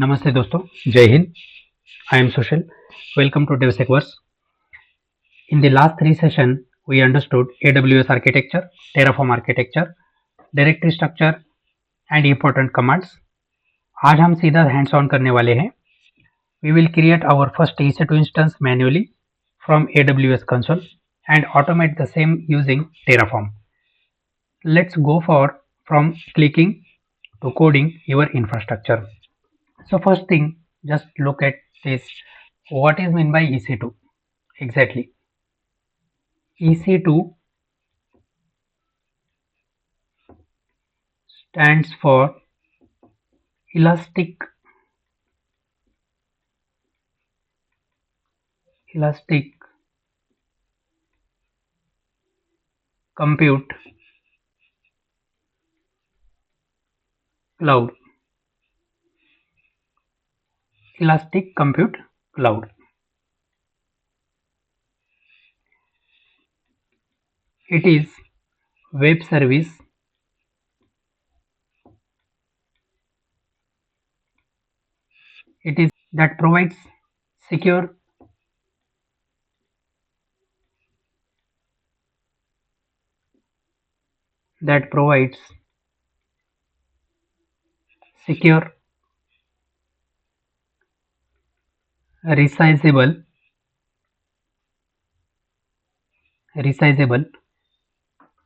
नमस्ते दोस्तों, जय Hind. I am Sushil. Welcome to DevSecWars. In the last three sessions, we understood AWS architecture, Terraform architecture, directory structure and important commands. आज हम सीधा hands on करने वाले हैं. We will create our first EC2 instance manually from AWS console and automate the same using Terraform. Let's go from clicking to coding your infrastructure. So first thing, just look at this. What is meant by EC2? Exactly. EC2 stands for Elastic Compute Cloud. Elastic Compute Cloud. It is web service that provides secure resizable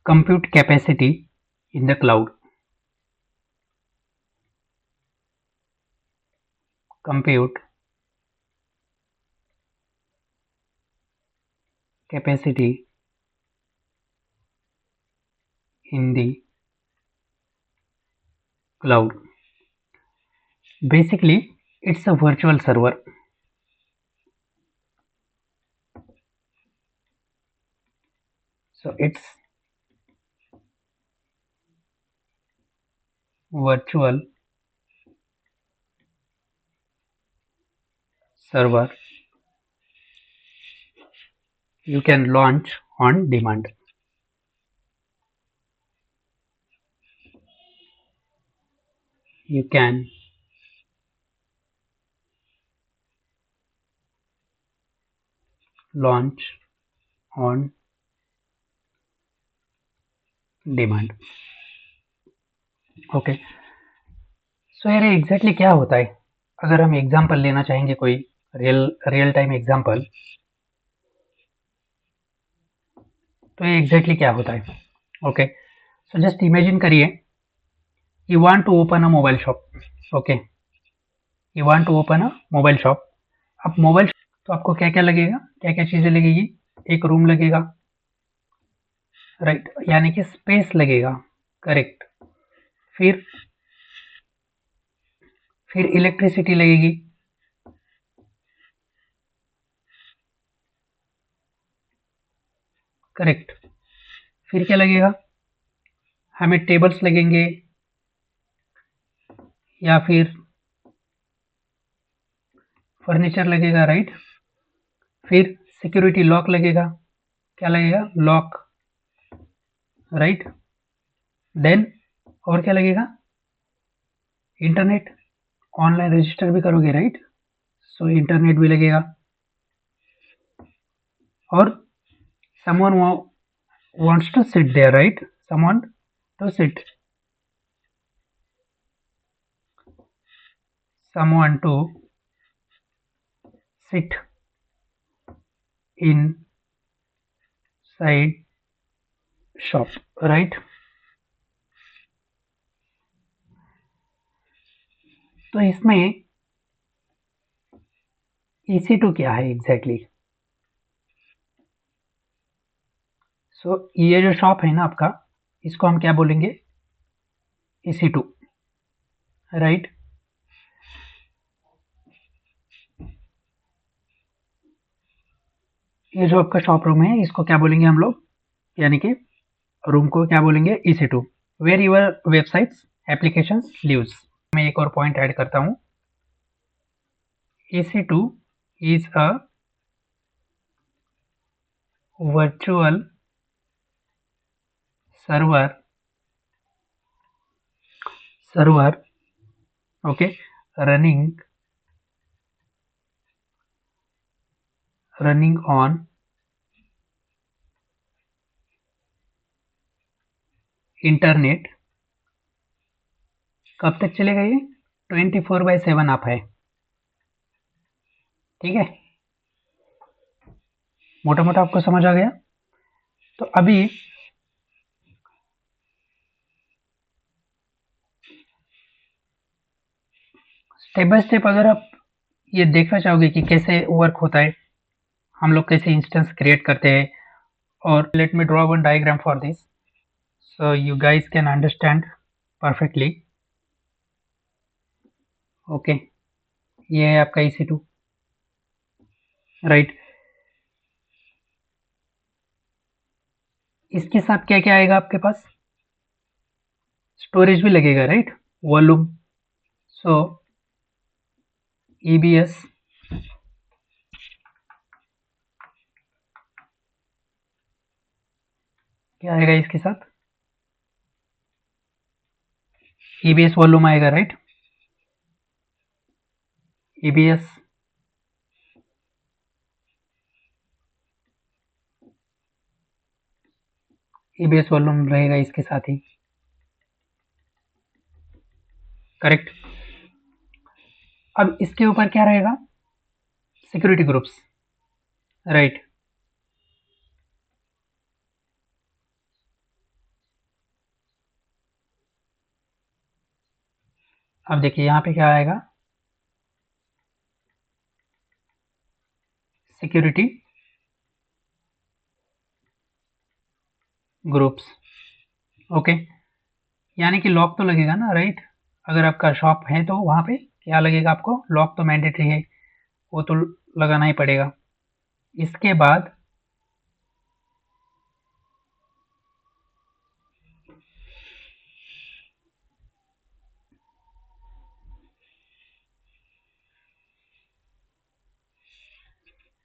compute capacity in the cloud. Compute capacity in the cloud. Basically, it's a virtual server. So it's virtual server you can launch on demand. You can launch on demand. Okay, so यार exactly क्या होता है? अगर हम example लेना चाहेंगे, कोई real time example, तो ये एग्जैक्टली क्या होता है? ओके, सो जस्ट इमेजिन करिए, you want to open a mobile shop. Okay, you want to open a mobile shop. अब मोबाइल, तो आपको क्या क्या लगेगा, क्या क्या चीजें लगेगी? एक रूम लगेगा, राइट, यानी कि स्पेस लगेगा, करेक्ट. फिर इलेक्ट्रिसिटी लगेगी, करेक्ट. फिर क्या लगेगा? हमें टेबल्स लगेंगे, या फिर फर्नीचर लगेगा, राइट. फिर सिक्योरिटी लॉक लगेगा. क्या लगेगा? Lock, right. देन और क्या लगेगा? इंटरनेट. ऑनलाइन रजिस्टर भी करोगे, राइट. सो इंटरनेट भी लगेगा. और someone wants to sit there, right? Someone to sit. Someone to sit inside shop, right? तो इसमें EC2 क्या है एग्जैक्टली? सो ये जो शॉप है ना आपका, इसको हम क्या बोलेंगे? EC2, right. ये जो आपका शॉप रूम है, इसको क्या बोलेंगे हम लोग? यानी कि रूम को क्या बोलेंगे? EC2. Where your websites applications lives. मैं एक और पॉइंट ऐड करता हूँ. EC2 is a virtual server, okay, running on internet कब तक चलेगा ये 24/7 आप है, ठीक है, मोटा मोटा आपको समझ आ गया। तो अभी स्टेप बाय स्टेप अगर आप ये देखना चाहोगे कि कैसे वर्क होता है, हम लोग कैसे इंस्टेंस क्रिएट करते हैं, और let me draw one diagram for this so you guys can understand perfectly। Okay, ये है आपका EC2, राइट। इसके साथ क्या क्या आएगा आपके पास, स्टोरेज भी लगेगा, राइट, वॉल्यूम। सो EBS क्या आएगा इसके साथ, EBS वॉल्यूम आएगा, राइट, EBS वॉल्यूम रहेगा इसके साथ ही, करेक्ट। अब इसके ऊपर क्या रहेगा, सिक्योरिटी ग्रुप्स, राइट। अब देखिए यहाँ पे क्या आएगा, सिक्योरिटी ग्रुप्स, ओके। यानी कि लॉक तो लगेगा ना, राइट, अगर आपका शॉप है तो वहाँ पे क्या लगेगा आपको, लॉक तो मैंडेटरी है, वो तो लगाना ही पड़ेगा। इसके बाद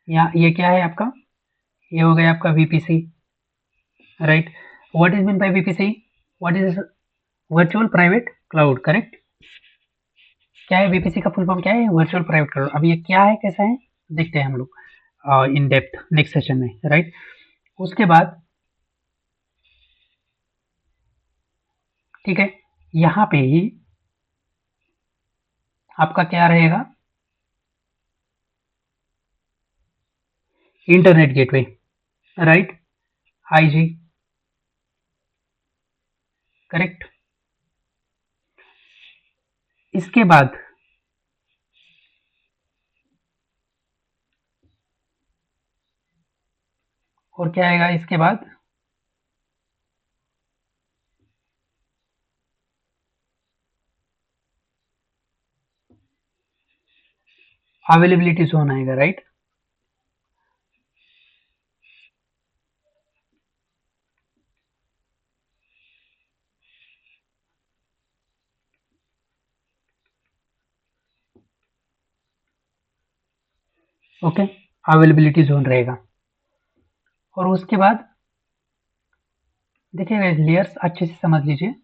यहाँ ये क्या है आपका, ये हो गया आपका VPC, right. What is mean by VPC, what is virtual private cloud, correct. क्या है VPC का फुल फॉर्म, क्या है, वर्चुअल प्राइवेट क्लाउड। अब ये क्या है, कैसा है, देखते हैं हम लोग इन डेप्थ नेक्स्ट सेशन में, राइट। उसके बाद ठीक है, यहाँ पे ही आपका क्या रहेगा, internet gateway, right, IG, correct. इसके बाद और क्या आएगा इसके बाद, अवेलेबिलिटी जोन आएगा, राइट। ओके, अवेलेबिलिटी जोन रहेगा। और उसके बाद देखिएगा, लेयर्स अच्छे से समझ लीजिए।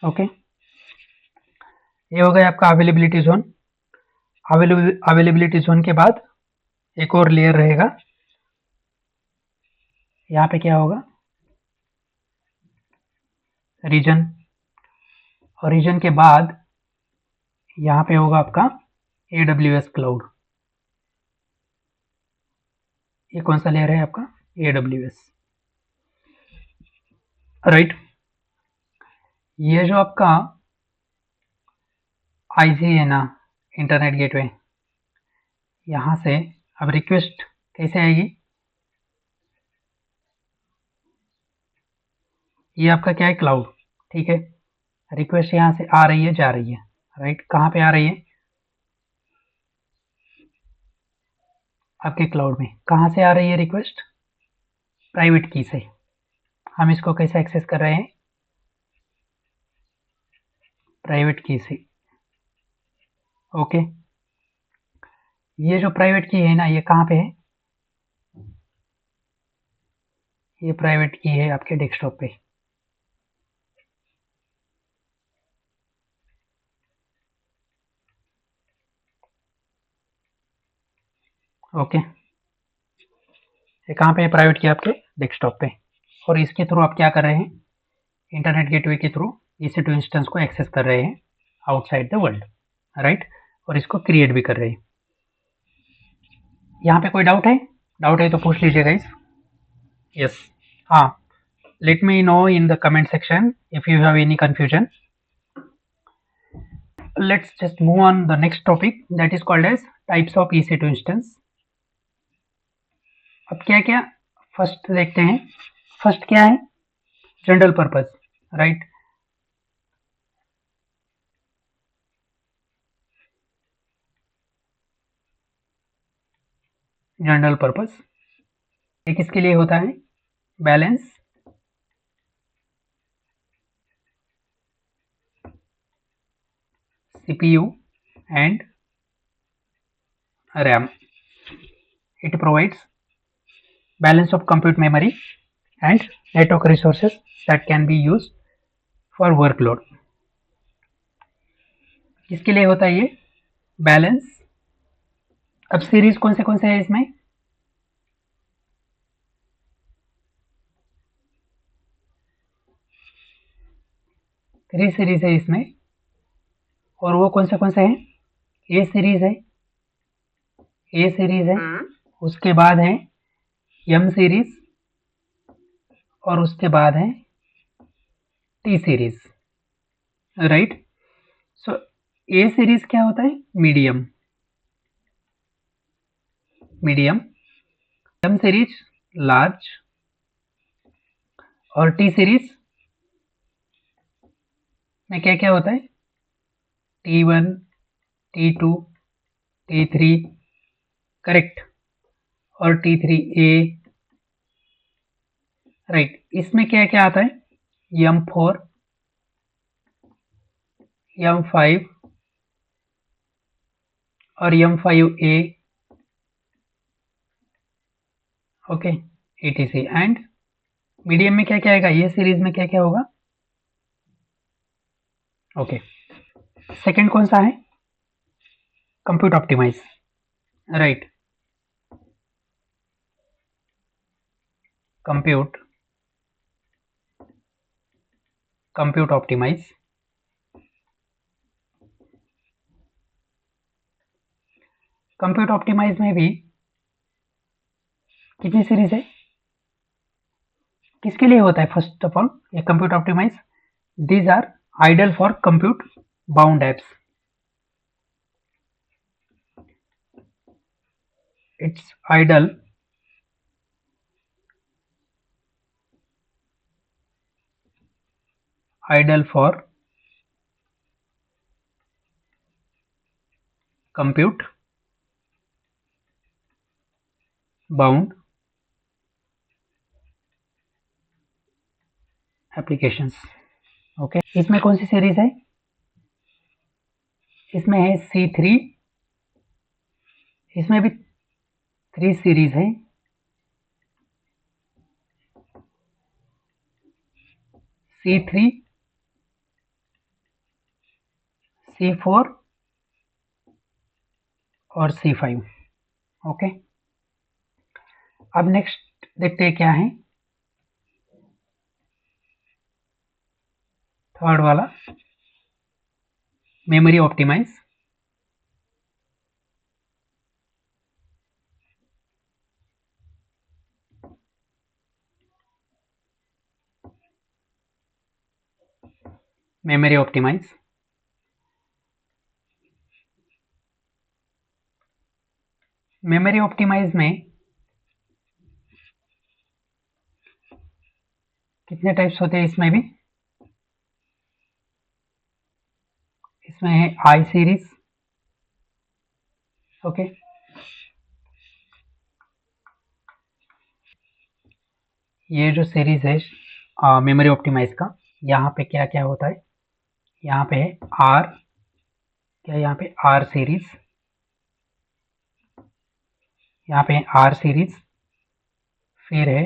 ओके, ये हो गया आपका अवेलेबिलिटी जोन। अवेलेबिलिटी जोन के बाद एक और लेयर रहेगा, यहाँ पे क्या होगा, रीजन। और रीजन के बाद यहाँ पे होगा आपका AWS क्लाउड। ये कौन सा लेयर है आपका, AWS, राइट। ये जो आपका IG है ना, इंटरनेट गेटवे, यहाँ से अब रिक्वेस्ट कैसे आएगी, ये आपका क्या है, क्लाउड, ठीक है। रिक्वेस्ट यहाँ से आ रही है, जा रही है, राइट। कहाँ पे आ रही है, आपके क्लाउड में। कहाँ से आ रही है रिक्वेस्ट, प्राइवेट की से। हम इसको कैसे एक्सेस कर रहे हैं, प्राइवेट की से, ओके। ये जो प्राइवेट की है ना, ये कहाँ पे है? ये प्राइवेट की है आपके डेस्कटॉप पे। ओके, ये कहाँ पे है प्राइवेट की? आपके डेस्कटॉप पे। और इसके थ्रू आप क्या कर रहे हैं? इंटरनेट गेटवे के थ्रू EC2 इंस्टेंस को एक्सेस कर रहे हैं आउटसाइड द वर्ल्ड, राइट? और इसको क्रिएट भी कर रहे हैं। यहाँ पे कोई डाउट है? डाउट है तो पूछ लीजिएगा इस। यस, हाँ, let me know in the comment section if you have any confusion. Let's just move on the next topic, that is called as types of EC2 instance. अब क्या क्या फर्स्ट देखते हैं। फर्स्ट क्या है? General purpose, right? General purpose ये किसके लिए होता है? Balance, CPU and RAM. It provides balance of compute memory and network resources that can be used for workload. किसके लिए होता है ये बैलेंस? अब सीरीज कौन से है इसमें? 3 सीरीज है इसमें। और वो कौन से हैं? ए सीरीज है, ए सीरीज है, उसके बाद है एम सीरीज, और उसके बाद है T series, right? So A series क्या होता है? Medium, medium. M series large, और टी सीरीज में क्या क्या होता है? T1, T2, T3, करेक्ट, और T3A, राइट? इसमें क्या क्या आता है? M4, M5 और M5A, okay, etc। And medium में क्या क्या आएगा? ये सीरीज में क्या क्या होगा? ओके, सेकंड कौन सा है? Compute optimize, right? Compute optimize. Compute optimize में भी कितनी सीरीज है? किसके लिए होता है? फर्स्ट ऑफ ऑल ये compute optimize, these are ideal for compute bound apps. It's ideal for compute bound applications, okay. इसमें कौन सी सीरीज है? इसमें है C3, इसमें भी 3 सीरीज है, C3, C4 और C5, ओके। अब नेक्स्ट देखते हैं क्या है थर्ड वाला, memory optimize. Memory optimize, memory optimize में कितने टाइप्स होते हैं? इसमें भी, इसमें है I सीरीज, ओके। ये जो सीरीज है मेमोरी ऑप्टिमाइज का, यहाँ पे क्या क्या होता है? यहाँ पे है R, क्या यहाँ पे R सीरीज, यहाँ पे आर सीरीज, फिर है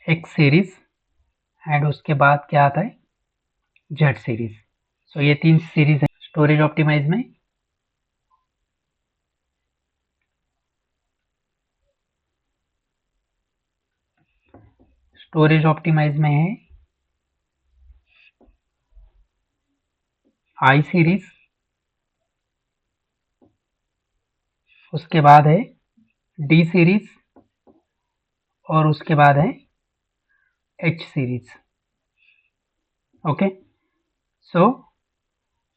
एक्स सीरीज एंड उसके बाद क्या आता है जेड सीरीज। सो ये 3 सीरीज है स्टोरेज ऑप्टिमाइज में। स्टोरेज ऑप्टिमाइज में है आई सीरीज, उसके बाद है डी सीरीज और उसके बाद है एच सीरीज। ओके, सो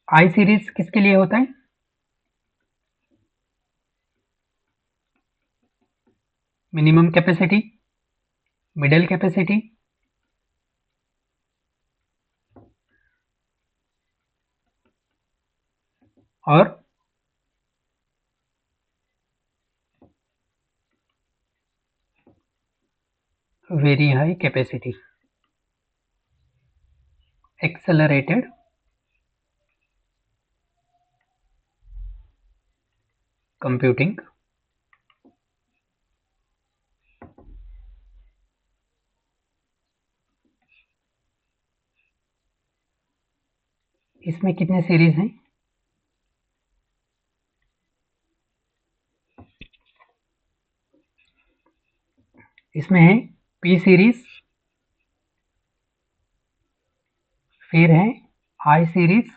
आई सीरीज किसके लिए होता है? मिनिमम कैपेसिटी, मिडिल कैपेसिटी और very high capacity, accelerated computing. इसमें कितने सीरीज हैं? इसमें है पी सीरीज, फिर है आई सीरीज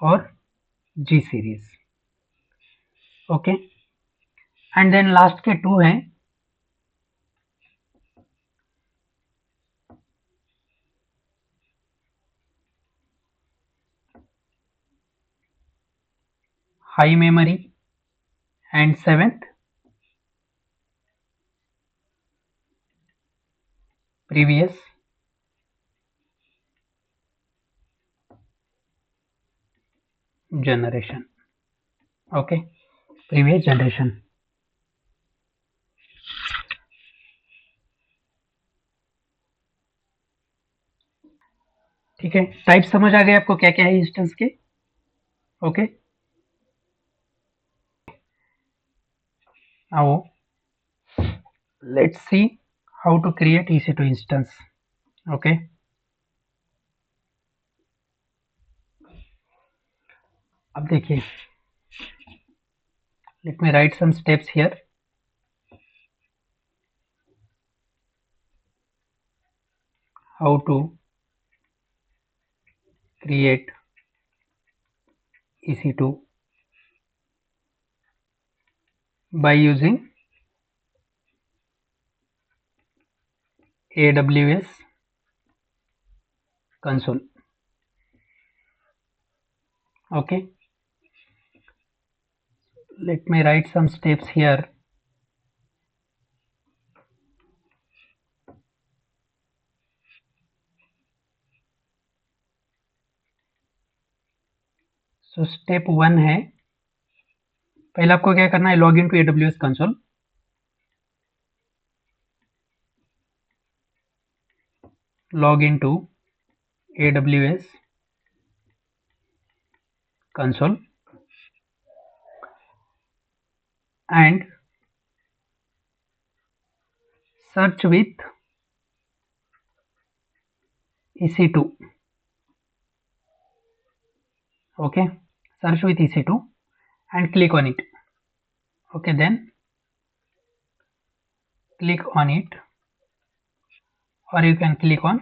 और G series. Okay, and then last के 2 हैं high memory and 7th previous generation. Okay, previous generation. ठीक है, टाइप समझ आ गए आपको क्या क्या है इंस्टेंस के? Okay, now let's see how to create EC2 instance. Okay, अब देखिए, let me write some steps here. How to create EC2 by using AWS console. Okay, let me write some steps here. So step 1 है, पहले आपको क्या करना है, log in to AWS console. Log in to AWS console and search with EC2. Okay, search with EC2 and click on it. Okay, then click on it, or you can click on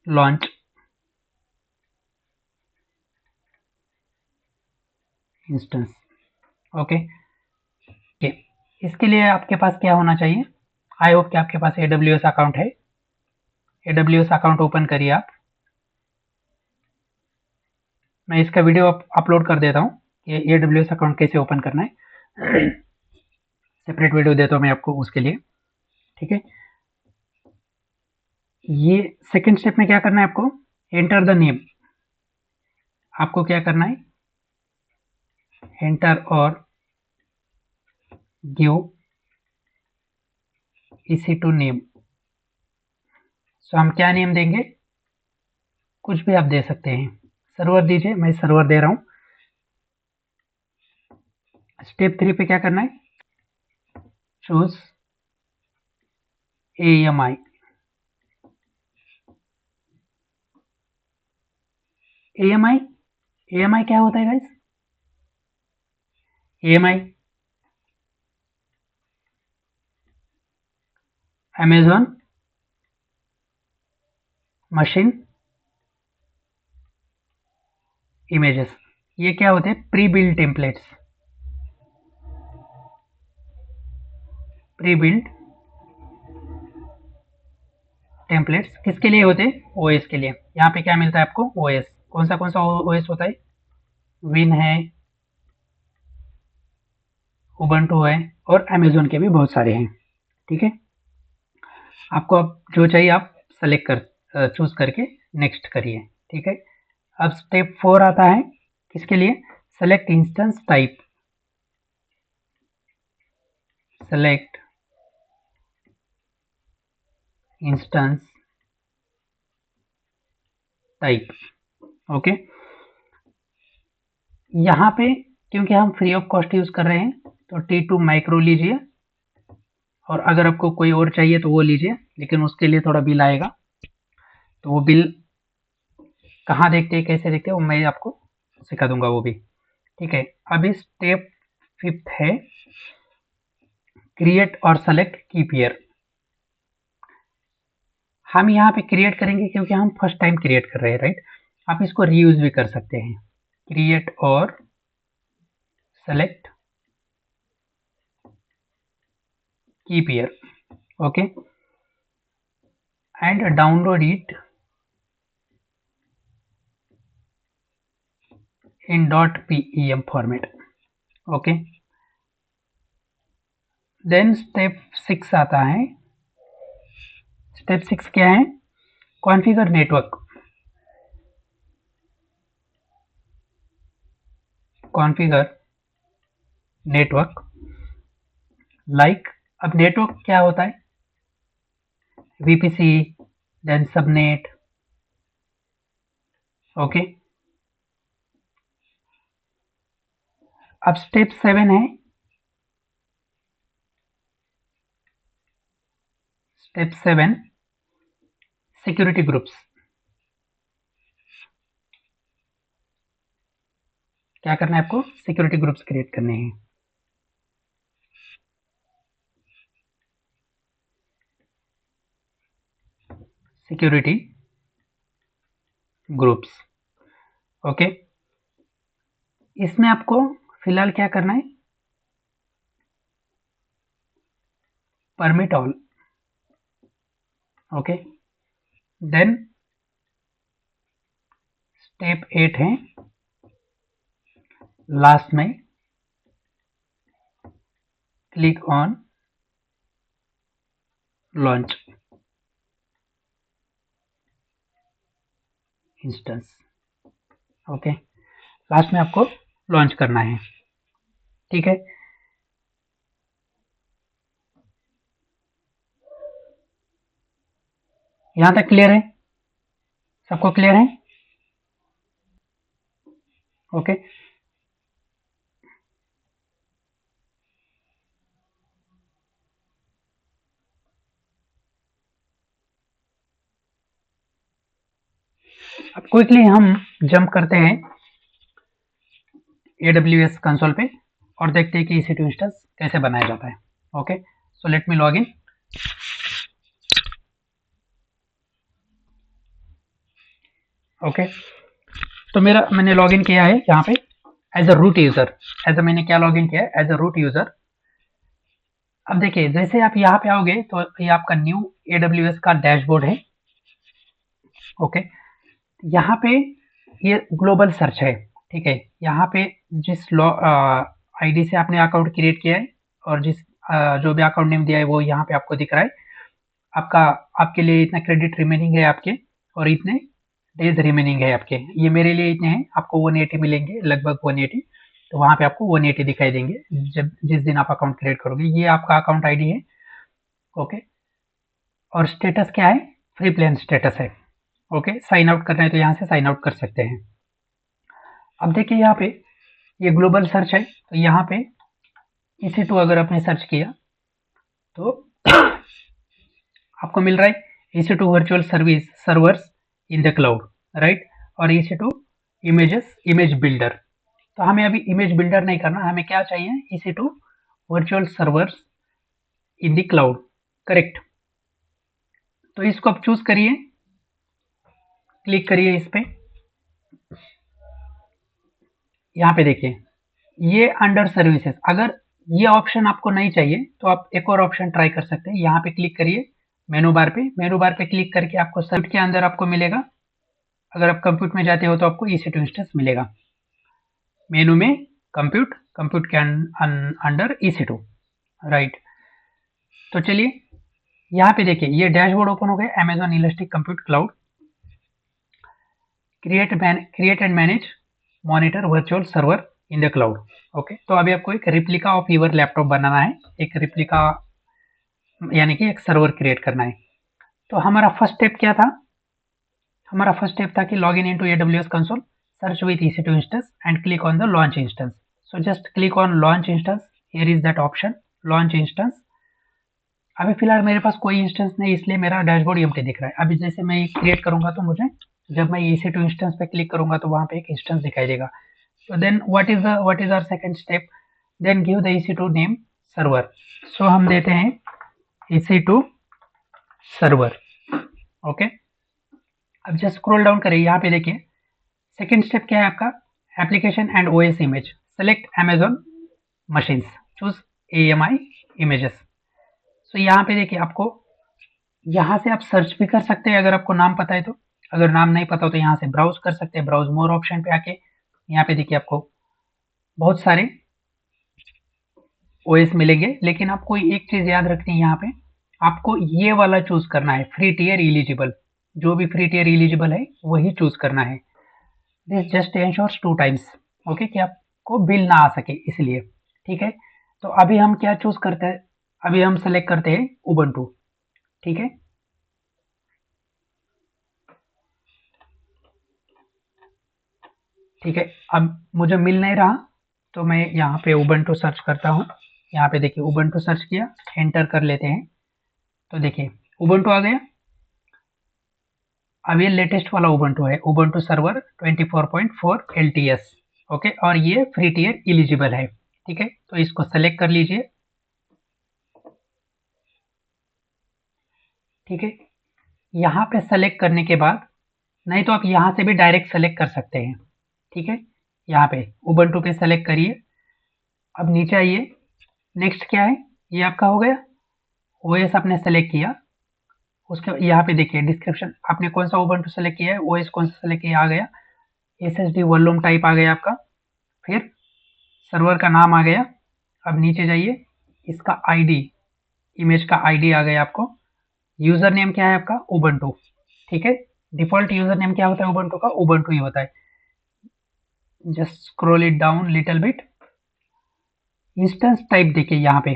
launch instance. Okay, इसके लिए आपके पास क्या होना चाहिए? I hope कि आपके पास AWS account है। AWS account open करिए आप। मैं इसका वीडियो अपलोड कर देता हूँ कि AWS अकाउंट कैसे ओपन करना है। सेपरेट वीडियो देता हूँ मैं आपको उसके लिए। ठीक है, ये सेकेंड स्टेप में क्या करना है आपको, एंटर द नेम। आपको क्या करना है, एंटर और गिव EC2 नेम। सो हम क्या नेम देंगे, कुछ भी आप दे सकते हैं। सर्वर दीजिए, मैं सर्वर दे रहा हूँ। स्टेप 3 पे क्या करना है, चूज AMI। AMI क्या होता है guys? AMI Amazon machine images. ये क्या होते हैं? Pre build templates. Pre build templates किसके लिए होते हैं? ओएस के लिए। यहाँ पे क्या मिलता है आपको? ओएस। कौन सा ओएस होता है? विन है, उबंटू है, और अमेजोन के भी बहुत सारे हैं। ठीक है, आपको अब जो चाहिए आप सेलेक्ट कर चूज करके नेक्स्ट करिए। ठीक है, अब स्टेप 4 आता है किसके लिए? Select instance type. Select instance type. Okay, यहाँ पे क्योंकि हम फ्री ऑफ कॉस्ट यूज कर रहे हैं तो T2 माइक्रो लीजिए, और अगर आपको कोई और चाहिए तो वो लीजिए, लेकिन उसके लिए थोड़ा बिल आएगा। तो वो बिल कहाँ देखते हैं, कैसे देखते हैं, वो मैं आपको सिखा दूंगा वो भी। ठीक है, अभी स्टेप 5 है क्रिएट और सेलेक्ट की पेयर। हम यहाँ पे क्रिएट करेंगे क्योंकि हम फर्स्ट टाइम क्रिएट कर रहे हैं, राइट। आप इसको रीयूज भी कर सकते हैं। क्रिएट और select key pair. Okay, and download it in .pem format. Okay, then step 6 आता है। स्टेप 6 क्या है? Configure network. Configure network like. अब नेटवर्क क्या होता है? VPC, then subnet. ओके, अब स्टेप 7 है। Step 7 security groups. क्या करना है आपको? सिक्योरिटी ग्रुप्स क्रिएट करने हैं। Security groups. ओके, इसमें आपको फिलहाल क्या करना है? Permit all. Okay, then step 8 है लास्ट में, click on launch instance. Okay, last में आपको लॉन्च करना है। ठीक है, यहां तक क्लियर है? सबको क्लियर है? ओके, अब क्विकली हम जंप करते हैं AWS कंसोल पे और देखते हैं कि EC2 इंस्टेंस कैसे बनाया जाता है। Okay, so let me log in. Okay, तो मैंने लॉग इन किया है यहाँ पे एज अ रूट यूजर। मैंने क्या लॉग इन किया है? As a root user. अब देखिए, जैसे आप यहाँ पे आओगे तो ये आपका न्यू AWS का डैशबोर्ड है। ओके, यहाँ पे ये ग्लोबल सर्च है। ठीक है, यहाँ पे जिस आईडी से आपने अकाउंट क्रिएट किया है और जो भी अकाउंट नेम दिया है वो यहाँ पे आपको दिख रहा है। आपका आपके लिए इतना क्रेडिट रिमेनिंग है आपके, और इतने डेज रिमेनिंग है आपके। ये मेरे लिए इतने हैं, आपको 180 मिलेंगे, लगभग 180। तो वहाँ पे आपको 180 दिखाई देंगे जब जिस दिन आप अकाउंट क्रिएट करोगे। ये आपका अकाउंट आईडी है। ओके, और स्टेटस क्या है? फ्री प्लान स्टेटस है। ओके, साइन आउट करना है तो यहाँ से साइन आउट कर सकते हैं। अब देखिए यहाँ पे ये ग्लोबल सर्च है, तो यहाँ पे EC2 अगर आपने सर्च किया तो आपको मिल रहा है EC2 virtual service servers in the cloud, right. और EC2 इमेज बिल्डर। तो हमें अभी इमेज बिल्डर नहीं करना, हमें क्या चाहिए, EC2 virtual servers in the cloud, correct. तो इसको आप चूज करिए, क्लिक करिए इस पे। यहाँ पे देखिए ये अंडर सर्विसेज, अगर ये ऑप्शन आपको नहीं चाहिए तो आप एक और ऑप्शन ट्राई कर सकते हैं। यहाँ पे क्लिक करिए मेनू बार पे क्लिक करके आपको सर्विस के अंदर आपको मिलेगा। अगर आप कंप्यूट में जाते हो तो आपको EC2 इंस्टेंस मिलेगा। मेनू में कंप्यूट के अंडर EC2, राइट। तो चलिए यहाँ पे देखिए ये डैशबोर्ड ओपन हो गया, Amazon elastic compute cloud, create and manage monitor virtual server in the cloud. Okay, तो अभी आपको एक रिप्लिका ऑफ यूर लैपटॉप बनाना है, एक रिप्लिका यानी कि एक सर्वर क्रिएट करना है। तो हमारा फर्स्ट स्टेप क्या था, हमारा फर्स्ट स्टेप था कि log in into AWS console, search with EC2 instance and click on the launch instance. So just click on launch instance, here is that option launch instance. अभी फिलहाल मेरे पास कोई instance नहीं, इसलिए मेरा डैशबोर्ड एम्प्टी दिख रहा है। अभी जैसे मैं क्रिएट करूंगा तो मुझे, जब मैं EC2 इंस्टेंस पे क्लिक करूंगा तो वहां पे एक इंस्टेंस दिखाई देगा। So then what is our second step? Then give the EC2 name server. So हम देते हैं EC2 server. ओके, अब जस्ट स्क्रॉल डाउन करिए, यहाँ पे देखिए सेकेंड स्टेप क्या है आपका, application and OS image, select Amazon machines, choose AMI images. So यहाँ पे देखिए आपको, यहाँ से आप सर्च भी कर सकते हैं अगर आपको नाम पता है तो, अगर नाम नहीं पता हो तो यहाँ से ब्राउज कर सकते हैं। ब्राउज मोर ऑप्शन पे आके यहाँ पे देखिए आपको बहुत सारे OS मिलेंगे, लेकिन आपको एक चीज याद रखनी है, यहाँ पे आपको ये वाला चूज करना है, फ्री टियर इलिजिबल। जो भी फ्री टियर इलिजिबल है वही चूज करना है। This just ensures 2 times, okay, कि आपको बिल ना आ सके इसलिए, ठीक है। तो अभी हम क्या चूज करते हैं, अभी हम सेलेक्ट करते हैं उबंटू, ठीक है। ठीक है, अब मुझे मिल नहीं रहा तो मैं यहाँ पे उबंटू सर्च करता हूँ। यहाँ पे देखिए उबंटू सर्च किया, एंटर कर लेते हैं, तो देखिए उबंटू आ गया। अब ये लेटेस्ट वाला उबंटू है, उबंटू सर्वर 24.4 LTS, ओके, और ये फ्री टियर इलिजिबल है, ठीक है। तो इसको सेलेक्ट कर लीजिए, ठीक है। यहाँ पे सेलेक्ट करने के बाद, नहीं तो आप यहाँ से भी डायरेक्ट सेलेक्ट कर सकते हैं, ठीक है। यहाँ पे उबंटू पे सेलेक्ट करिए, अब नीचे आइए, नेक्स्ट क्या है, ये आपका हो गया, OS आपने सेलेक्ट किया, उसके यहाँ पे देखिए डिस्क्रिप्शन, आपने कौन सा उबंटू सेलेक्ट किया है, OS कौन सा सेलेक्ट किया, आ गया। SSD वॉल्यूम टाइप आ गया आपका, फिर सर्वर का नाम आ गया। अब नीचे जाइए, इसका आईडी, इमेज का आईडी आ गया आपको। यूजर नेम क्या है आपका, उबंटू, ठीक है। डिफॉल्ट यूजर नेम क्या होता है उबंटू का, उबंटू ही होता है। Just scroll it down little bit. Instance type देखिए यहाँ पे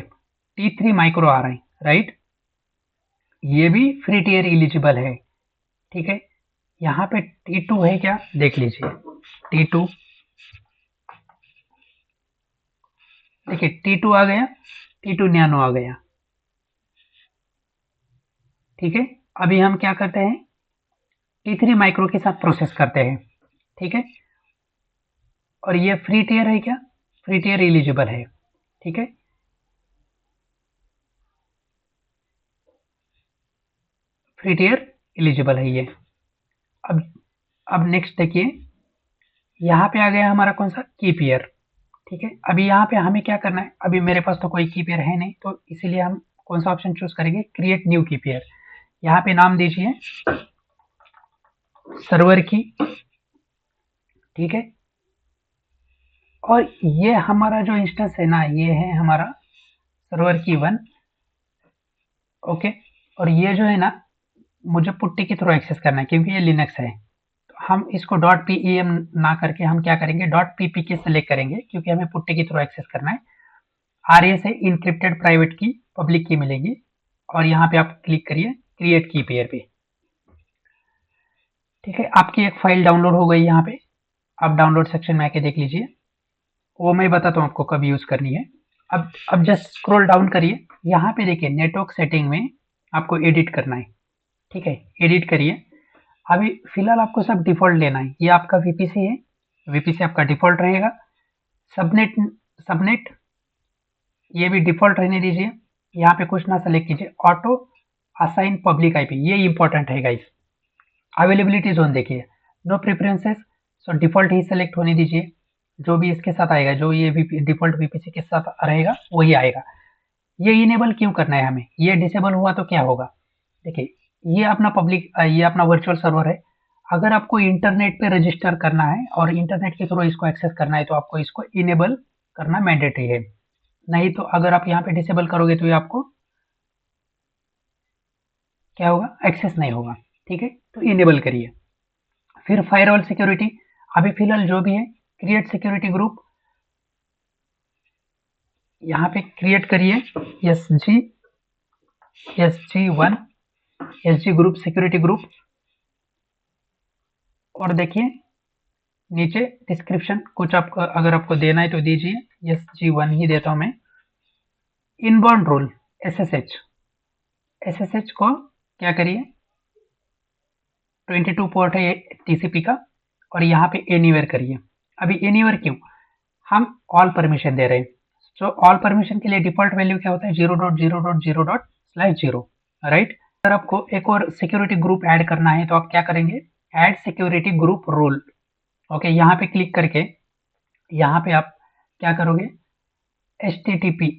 T3 माइक्रो आ रहा है, राइट, ये भी फ्री टियर एलिजिबल है, ठीक है। यहाँ पे T2 है क्या, देख लीजिए, T2 देखिए, T2 आ गया, T2 नैनो आ गया, ठीक है। अभी हम क्या करते हैं, T3 माइक्रो के साथ प्रोसेस करते हैं, ठीक है। और ये फ्री टियर है क्या, फ्री टियर एलिजिबल है, ठीक है। फ्री टियर एलिजिबल है ये। अब नेक्स्ट देखिए, यहाँ पे आ गया हमारा कौन सा, की पेयर, ठीक है। अभी यहाँ पे हमें क्या करना है, अभी मेरे पास तो कोई की पेयर है नहीं, तो इसीलिए हम कौन सा ऑप्शन चूज करेंगे, क्रिएट न्यू की पेयर। यहाँ पे नाम दीजिए सर्वर की, ठीक है। और ये हमारा जो इंस्टेंस है ना, ये है हमारा सर्वर की 1, ओके। और ये जो है ना, मुझे पुट्टी के थ्रू एक्सेस करना है क्योंकि ये लिनक्स है। तो हम इसको .pem ना करके हम क्या करेंगे, .ppk सेलेक्ट करेंगे क्योंकि हमें पुट्टी के थ्रू एक्सेस करना है। आरए से इनक्रिप्टेड प्राइवेट की पब्लिक की मिलेगी, और यहाँ पे आप क्लिक करिए क्रिएट की पेयर पे, ठीक है। आपकी एक फाइल डाउनलोड हो गई, यहाँ पे आप डाउनलोड सेक्शन में आके देख लीजिए, वो मैं बताता हूँ आपको कब यूज करनी है। अब जस्ट स्क्रॉल डाउन करिए, यहाँ पे देखिए नेटवर्क सेटिंग में आपको एडिट करना है, ठीक है, एडिट करिए। अभी फिलहाल आपको सब डिफॉल्ट लेना है, ये आपका वीपीसी है, वीपीसी आपका डिफॉल्ट रहेगा। सबनेट सबनेट ये भी डिफॉल्ट रहने दीजिए, यहाँ पे कुछ ना सेलेक्ट कीजिए। ऑटो असाइन पब्लिक आईपी, ये इंपॉर्टेंट है गाइस। अवेलेबिलिटी जोन देखिए, नो प्रेफरेंसेस, सो डिफॉल्ट ही सेलेक्ट होने दीजिए। जो भी इसके साथ आएगा, जो ये डिफॉल्ट वीपीसी के साथ रहेगा वही आएगा। ये इनेबल क्यों करना है हमें, ये डिसेबल हुआ तो क्या होगा। देखिए ये अपना पब्लिक, ये अपना वर्चुअल सर्वर है। अगर आपको इंटरनेट पे रजिस्टर करना है और इंटरनेट के थ्रू इसको एक्सेस करना है तो आपको इसको इनेबल करना मैंडेटरी है। नहीं तो अगर आप यहाँ पे डिसेबल करोगे तो ये आपको क्या होगा, एक्सेस नहीं होगा, ठीक है। तो इनेबल करिए। फिर फायरवॉल सिक्योरिटी, अभी फिलहाल जो भी है, क्रिएट सिक्योरिटी ग्रुप, यहाँ पे क्रिएट करिए SG1 SG group security group. और देखिए नीचे डिस्क्रिप्शन कुछ आपको अगर आपको देना है तो दीजिए, SG1 ही देता हूं मैं। इनबाउंड रूल SSH को क्या करिए, 22 पोर्ट है टीसीपी का, और यहाँ पे एनीवेयर करिए। अभी एनीवेयर क्यों, हम ऑल परमिशन दे रहे हैं। तो ऑल परमिशन के लिए डिफॉल्ट वैल्यू क्या होता है, 0.0.0.0/0, राइट। अगर आपको एक और सिक्योरिटी ग्रुप ऐड करना है तो आप क्या करेंगे, add security group role, okay, यहाँ पे क्लिक करके यहाँ पे आप क्या करोगे, HTTP,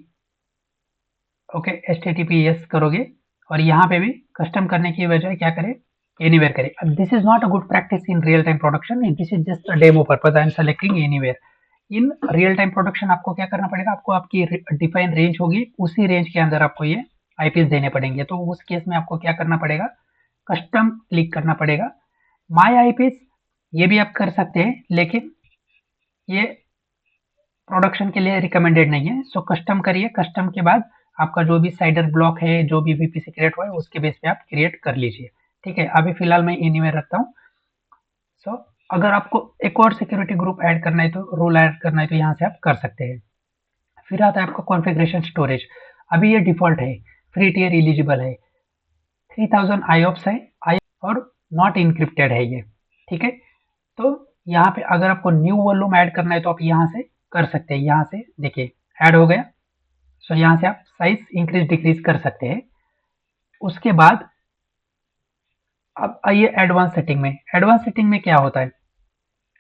ओके, HTTPS करोगे। और यहाँ पे भी कस्टम करने की बजाय क्या करें, एनीवेयर करें। अब this is not a good practice in real time production, this is just a demo purpose, I am selecting anywhere. In real time production आपको क्या करना पड़ेगा, आपको आपकी डिफाइन रेंज होगी, उसी रेंज के अंदर आपको ये आईपीएस देने पड़ेंगे। तो उस केस में आपको क्या करना पड़ेगा, कस्टम क्लिक करना पड़ेगा। माई आईपीएस ये भी आप कर सकते हैं, लेकिन ये प्रोडक्शन के लिए रिकमेंडेड नहीं है। सो कस्टम करिए, कस्टम के बाद आपका जो भी साइडर ब्लॉक है, जो भी वीपीसी क्रिएट हुआ है उसके बेस पे आप क्रिएट कर लीजिए, ठीक है। अभी फिलहाल मैं एनीवेयर रखता हूँ। सो अगर आपको एक और सिक्योरिटी ग्रुप ऐड करना है, तो रोल ऐड करना है, तो यहाँ से आप कर सकते हैं। फिर आता है आपका कॉन्फ़िगरेशन स्टोरेज। अभी ये डिफ़ॉल्ट है, फ्री टियर एलिजिबल है, 3000 IOPS है, आई और नॉट इनक्रिप्टेड है ये, ठीक है। तो यहाँ पे अगर आपको न्यू वॉल्यूम ऐड करना है तो आप यहाँ से कर सकते हैं। यहाँ से देखिए ऐड हो गया। सो यहाँ से आप साइज इंक्रीज डिक्रीज कर सकते हैं। उसके बाद अब आइए एडवांस सेटिंग में। एडवांस सेटिंग में क्या होता है,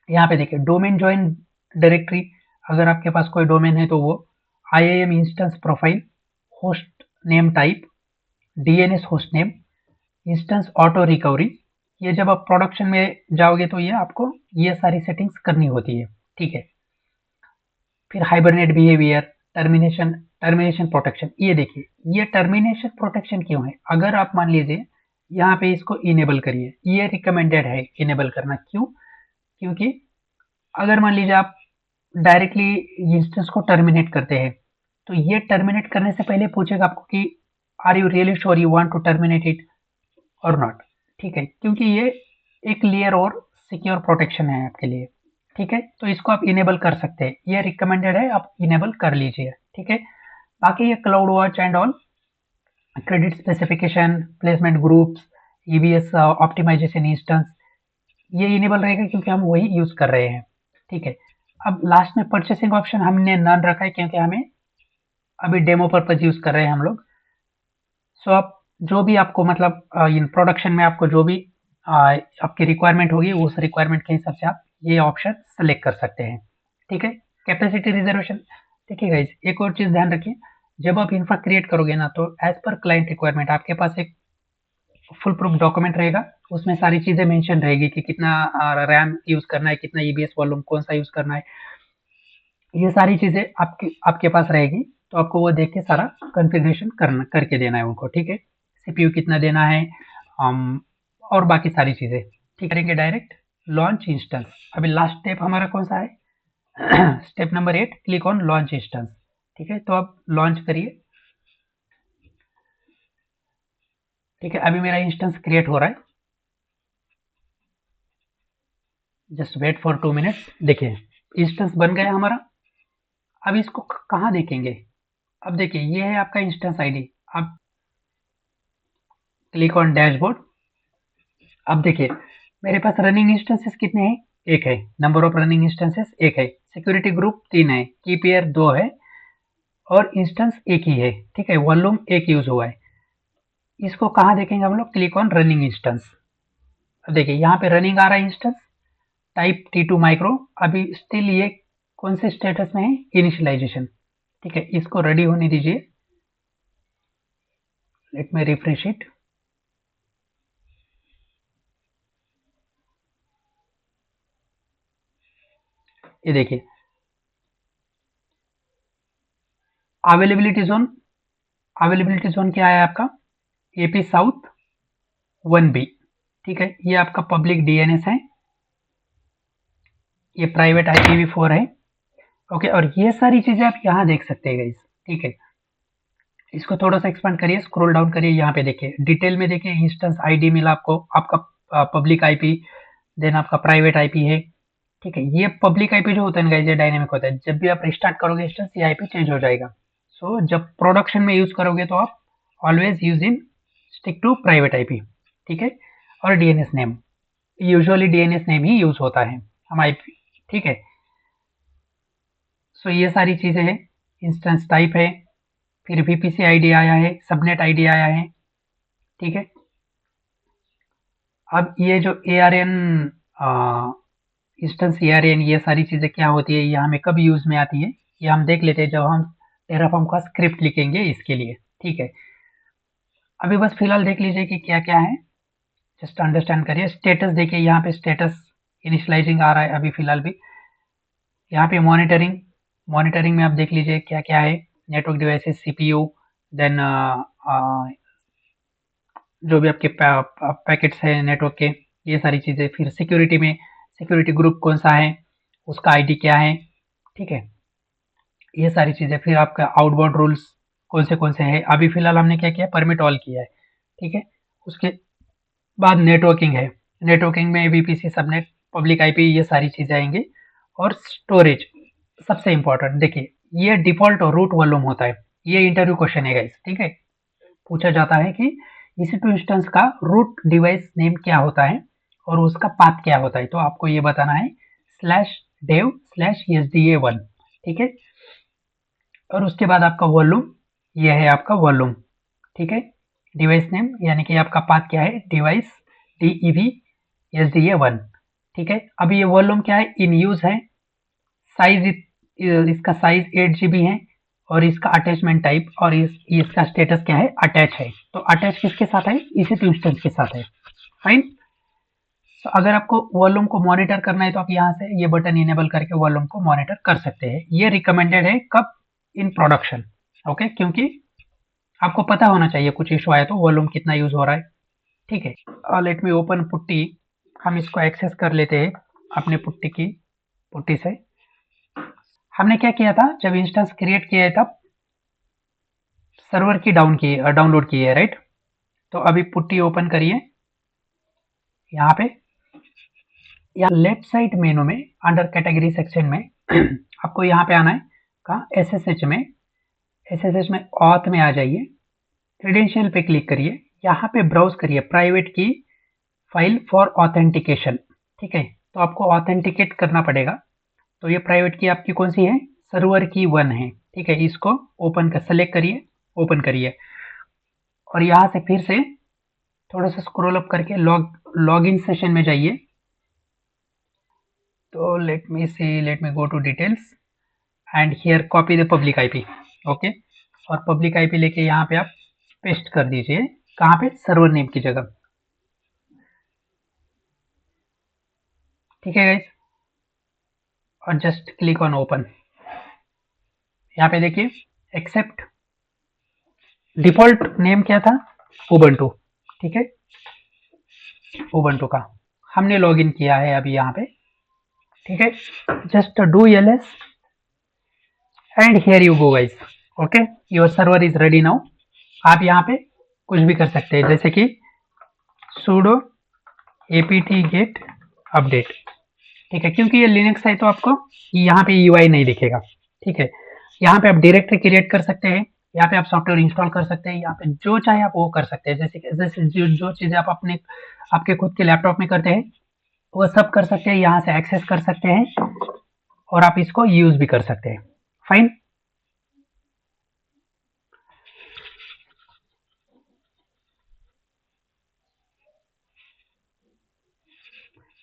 यहाँ पे देखिए डोमेन ज्वाइन डायरेक्टरी, अगर आपके पास कोई डोमेन है तो वो, IAM instance profile, host name type, DNS host name, instance auto recovery. ये जब आप प्रोडक्शन में जाओगे तो ये आपको ये सारी सेटिंग्स करनी होती है, ठीक है। फिर hibernate behaviour, termination termination protection. ये देखिए ये टर्मिनेशन प्रोटेक्शन क्यों है, अगर आप मान लीजिए यहाँ पे इसको इनेबल करिए, ये रिकमेंडेड है इनेबल करना। क्यों, क्योंकि अगर मान लीजिए आप डायरेक्टली इंस्टेंस को टर्मिनेट करते हैं तो ये टर्मिनेट करने से पहले पूछेगा आपको कि are you really sure you want to terminate it और नॉट, ठीक है। क्योंकि ये एक लेयर और सिक्योर प्रोटेक्शन है आपके लिए, ठीक है। तो इसको आप इनेबल कर सकते हैं, ये रिकमेंडेड है, आप इनेबल कर लीजिए, ठीक है। बाकी ये cloud watch and all, credit specification, placement groups, EBS optimisation instance, ये इनेबल रहेगा क्योंकि हम वही यूज कर रहे हैं, ठीक है। अब लास्ट में परचेसिंग ऑप्शन हमने नन रखा है क्योंकि हमें अभी डेमो पर्पज यूज कर रहे हैं हम लोग। सो आप जो भी आपको मतलब इन प्रोडक्शन में आपको जो भी आपकी रिक्वायरमेंट होगी उस रिक्वायरमेंट के हिसाब से आप ये ऑप्शन सेलेक्ट कर सकते हैं, ठीक है। कैपेसिटी रिजर्वेशन, देखिए गाइस एक और चीज ध्यान रखिए, जब आप इंफ्रा क्रिएट करोगे ना तो एज पर क्लाइंट रिक्वायरमेंट आपके पास एक फुल प्रूफ डॉक्यूमेंट रहेगा, उसमें सारी चीजें मेंशन रहेगी कि कितना रैम यूज करना है, कितना EBS वॉल्यूम कौन सा यूज करना है, ये सारी चीजें आपके आपके पास रहेगी। तो आपको वो देख के सारा कॉन्फ़िगरेशन करना करके देना है उनको, ठीक है। CPU कितना देना है, और बाकी सारी चीजें ठीक करेंगे डायरेक्ट लॉन्च इंस्टेंस। अभी लास्ट स्टेप हमारा कौन सा है step number 8, click on launch instance, ठीक है। तो आप लॉन्च करिए, ठीक है। अभी मेरा इंस्टेंस क्रिएट हो रहा है, जस्ट वेट फॉर 2 मिनट्स। देखिए इंस्टेंस बन गया हमारा। अब इसको कहाँ देखेंगे, अब देखिए ये है आपका इंस्टेंस आईडी। अब क्लिक ऑन डैशबोर्ड। अब देखिए मेरे पास रनिंग इंस्टेंसेस कितने हैं, एक है। नंबर ऑफ रनिंग इंस्टेंसेस एक है। सिक्योरिटी ग्रुप 3 है। की पेयर 2 है और इंस्टेंस एक ही है। ठीक है, वॉल्यूम एक यूज हुआ है। इसको कहाँ देखेंगे हम लोग, क्लिक ऑन रनिंग इंस्टेंस। अब देखिए यहाँ पे रनिंग आ रहा है इंस्टेंस, टाइप T2 माइक्रो। अभी स्टिल ये कौन से स्टेटस में है, इनिशियलाइजेशन। ठीक है, इसको रेडी होने दीजिए। Let me refresh it. ये देखिए अवेलेबिलिटी जोन। अवेलेबिलिटी जोन क्या है आपका, एपी साउथ 1B। ठीक है, ये आपका पब्लिक डीएनएस है, ये प्राइवेट IPv4 है। ओके, और ये सारी चीजें आप यहाँ देख सकते हैं गाइस। ठीक है, इसको थोड़ा सा एक्सपांड करिए, स्क्रॉल डाउन करिए, यहाँ पे देखिए डिटेल में देखिए इंस्टेंस आईडी मिला आपको, आपका पब्लिक आईपी, देन आपका प्राइवेट आईपी है। ठीक है, ये पब्लिक आईपी जो होता है ना गाइस, ये डायनेमिक होता है। जब भी आप रिस्टार्ट करोगे इंस्टेंस, ये आईपी चेंज हो जाएगा। सो जब प्रोडक्शन में यूज करोगे तो आप always use in stick to private IP. ठीक है, और DNS name, usually DNS name ही यूज होता है हम आईपी। ठीक है, सो ये सारी चीजें हैं। इंस्टेंस टाइप है, फिर VPC आईडी आया है, सबनेट आईडी आया है। ठीक है, अब ये जो ARN इंस्टेंस ARN, ये सारी चीजें क्या होती है, ये हमें कब यूज में आती है, ये हम देख लेते हैं जब हम टेराफॉर्म का स्क्रिप्ट लिखेंगे इसके लिए। ठीक है, अभी बस फिलहाल देख लीजिए कि क्या क्या है, जस्ट अंडरस्टैंड करिए। स्टेटस देखिए, यहाँ पे स्टेटस इनिशियलाइजिंग आ रहा है अभी फिलहाल भी। यहाँ पे मॉनिटरिंग, मॉनिटरिंग में आप देख लीजिए क्या क्या है, नेटवर्क डिवाइसेस, CPU, देन जो भी आपके पैकेट्स है नेटवर्क के, ये सारी चीज़ें। फिर सिक्योरिटी में सिक्योरिटी ग्रुप कौन सा है, उसका आईडी क्या है। ठीक है, ये सारी चीज़ें। फिर आपका आउटबाउंड रूल्स कौन से हैं, अभी फिलहाल हमने क्या किया, परमिट ऑल किया है। ठीक है, उसके बाद नेटवर्किंग है, नेटवर्किंग में VPC, सबनेट, पब्लिक आईपी, ये सारी चीज़ें आएंगे। और स्टोरेज सबसे इंपॉर्टेंट, देखिए ये डिफॉल्ट रूट वॉल्यूम होता है। ये इंटरव्यू क्वेश्चन है गाइस। ठीक है, पूछा जाता है कि EC2 इंस्टेंस का रूट डिवाइस नेम क्या होता है और उसका पाथ क्या होता है, तो आपको ये बताना है /dev/SDA1। ठीक है, और उसके बाद आपका वॉल्यूम, ये है आपका वॉल्यूम। ठीक है, डिवाइस नेम यानी कि आपका पाथ क्या है, डिवाइस DEV SDA1। ठीक है, अभी ये वॉल्यूम क्या है, इन यूज है। साइज, इसका साइज 8 GB है, और इसका अटैचमेंट टाइप और इसका स्टेटस क्या है, अटैच है। तो अटैच किसके साथ है, EC2 इंस्टेंस के साथ है। फाइन। तो अगर आपको वॉल्यूम को मॉनिटर करना है तो आप यहाँ से ये बटन इनेबल करके वॉल्यूम को मॉनिटर कर सकते हैं। ये रिकमेंडेड है कब, इन प्रोडक्शन। ओके, क्योंकि आपको पता होना चाहिए कुछ इशू आया तो वॉल्यूम कितना यूज हो रहा है। ठीक है, लेट मी ओपन पुट्टी। हम इसको एक्सेस कर लेते हैं अपने पुट्टी से। हमने क्या किया था, जब इंस्टेंस क्रिएट किया है तब सर्वर की डाउनलोड की है, राइट। तो अभी पुट्टी ओपन करिए। यहाँ पे या लेफ्ट साइड मेनू में अंडर कैटेगरी सेक्शन में आपको यहाँ पे आना है, कहाँ, SSH में ऑथ में आ जाइए। क्रेडेंशियल पे क्लिक करिए, यहाँ पे ब्राउज करिए प्राइवेट की फाइल फॉर ऑथेंटिकेशन। ठीक है, तो आपको ऑथेंटिकेट करना पड़ेगा। तो ये प्राइवेट की आपकी कौन सी है, सर्वर की 1 है। ठीक है, इसको ओपन कर, सेलेक्ट करिए, ओपन करिए, और यहाँ से फिर से थोड़ा सा स्क्रॉल अप करके लॉग इन सेशन में जाइए। तो let me go to details and here copy the public IP. Okay, और पब्लिक आईपी लेके यहाँ पे आप पेस्ट कर दीजिए, कहाँ पे, सर्वर नेम की जगह। ठीक है गाइस, और जस्ट क्लिक ऑन ओपन। यहाँ पे देखिए एक्सेप्ट, डिफॉल्ट नेम क्या था, उबंटू। ठीक है, उबंटू का हमने लॉगिन किया है अभी यहाँ पे। ठीक है, just do ls and here you go guys. Okay, your server is ready now. आप यहाँ पे कुछ भी कर सकते हैं, जैसे कि sudo apt get update। ठीक है, क्योंकि ये लिनक्स है तो आपको यहाँ पे UI नहीं दिखेगा। ठीक है, यहाँ पे आप डायरेक्टरी क्रिएट कर सकते हैं, यहाँ पे आप सॉफ्टवेयर इंस्टॉल कर सकते हैं, यहाँ पे जो चाहे आप वो कर सकते हैं। जैसे जो चीजें आप अपने आपके खुद के लैपटॉप में करते हैं वो सब कर सकते हैं, यहाँ से एक्सेस कर सकते हैं और आप इसको यूज भी कर सकते हैं। फाइन।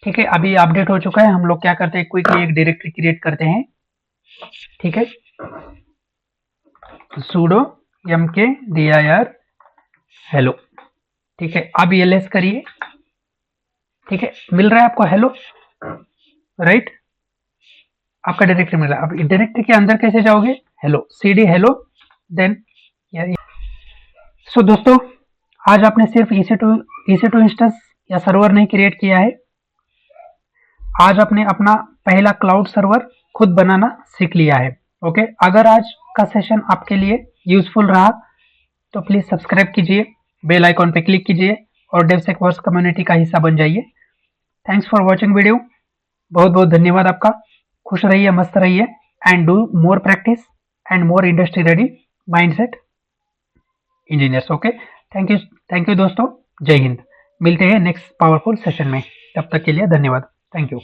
ठीक है, अभी अपडेट हो चुका है। हम लोग क्या करते हैं, क्विकली एक डायरेक्टरी क्रिएट करते हैं। ठीक है, sudo mkdir हेलो। ठीक है, अब ये लेस करिए। ठीक है, मिल रहा है आपको हेलो, राइट? आपका डायरेक्टरी मिल रहा है। अब डायरेक्टरी के अंदर कैसे जाओगे, hello cd hello, then so दोस्तों, आज आपने सिर्फ EC2 इंस्टेंस या सर्वर नहीं क्रिएट किया है, आज आपने अपना पहला क्लाउड सर्वर खुद बनाना सीख लिया है। ओके, अगर आज का सेशन आपके लिए यूजफुल रहा तो प्लीज सब्सक्राइब कीजिए, बेल आइकॉन पे क्लिक कीजिए और डेवसेकवर्स कम्युनिटी का हिस्सा बन जाइए। Thanks for watching video. बहुत बहुत धन्यवाद आपका। खुश रहिए, मस्त रहिए and do more practice and more industry ready mindset engineers. Okay, thank you दोस्तों। जय हिंद। मिलते हैं नेक्स्ट पावरफुल सेशन में, तब तक के लिए धन्यवाद। Thank you.